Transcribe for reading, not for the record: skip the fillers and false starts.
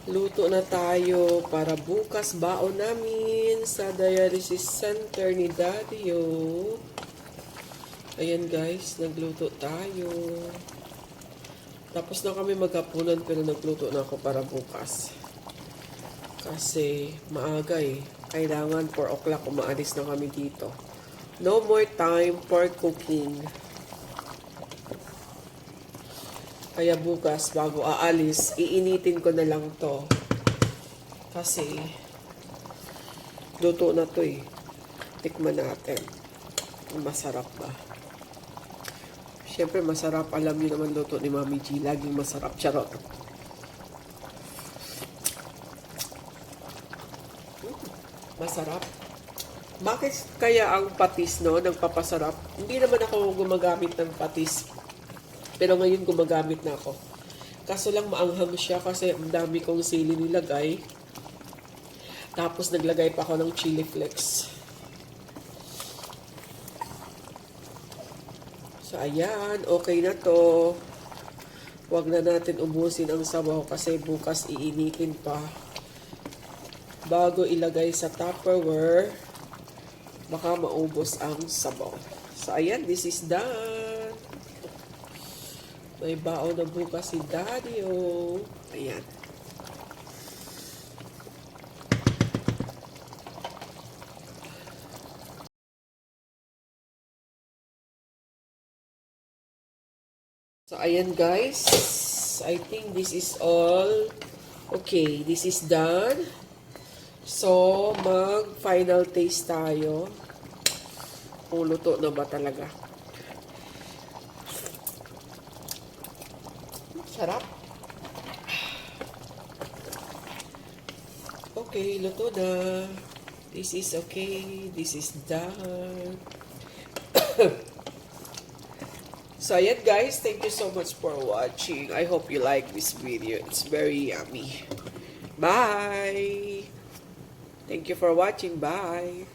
Luto na tayo para bukas baon namin sa dialysis center ni Daddy. Ayan guys, nagluto tayo. Tapos na kami maghapunan pero nagluto na ako para bukas. Kasi maaga Kailangan 4 o'clock umaalis na kami dito. No more time for cooking. Kaya bukas, bago aalis, iinitin ko na lang to. Kasi, luto na to Tikman natin. Masarap ba? Siyempre, masarap. Alam niyo naman luto ni Mami G. Laging masarap. Charot. Masarap. Bakit kaya ang patis, nagpapasarap? Hindi naman ako gumagamit ng patis. Pero ngayon gumagamit na ako. Kaso lang maanghang siya kasi ang dami kong sili nilagay. Tapos naglagay pa ako ng chili flakes. So ayan, okay na to. Huwag na natin ubusin ang sabaw kasi bukas iinitin pa. Bago ilagay sa Tupperware, baka maubos ang sabaw. So ayan, this is done. May baon na bukas si Daddy, Ayan. So, ayan guys. I think this is all. Okay, this is done. So, mag-final taste tayo. Kung luto na ba talaga. Sarap. Okay, luto na. This is okay. This is done. So, ayan guys. Thank you so much for watching. I hope you like this video. It's very yummy. Bye! Thank you for watching. Bye!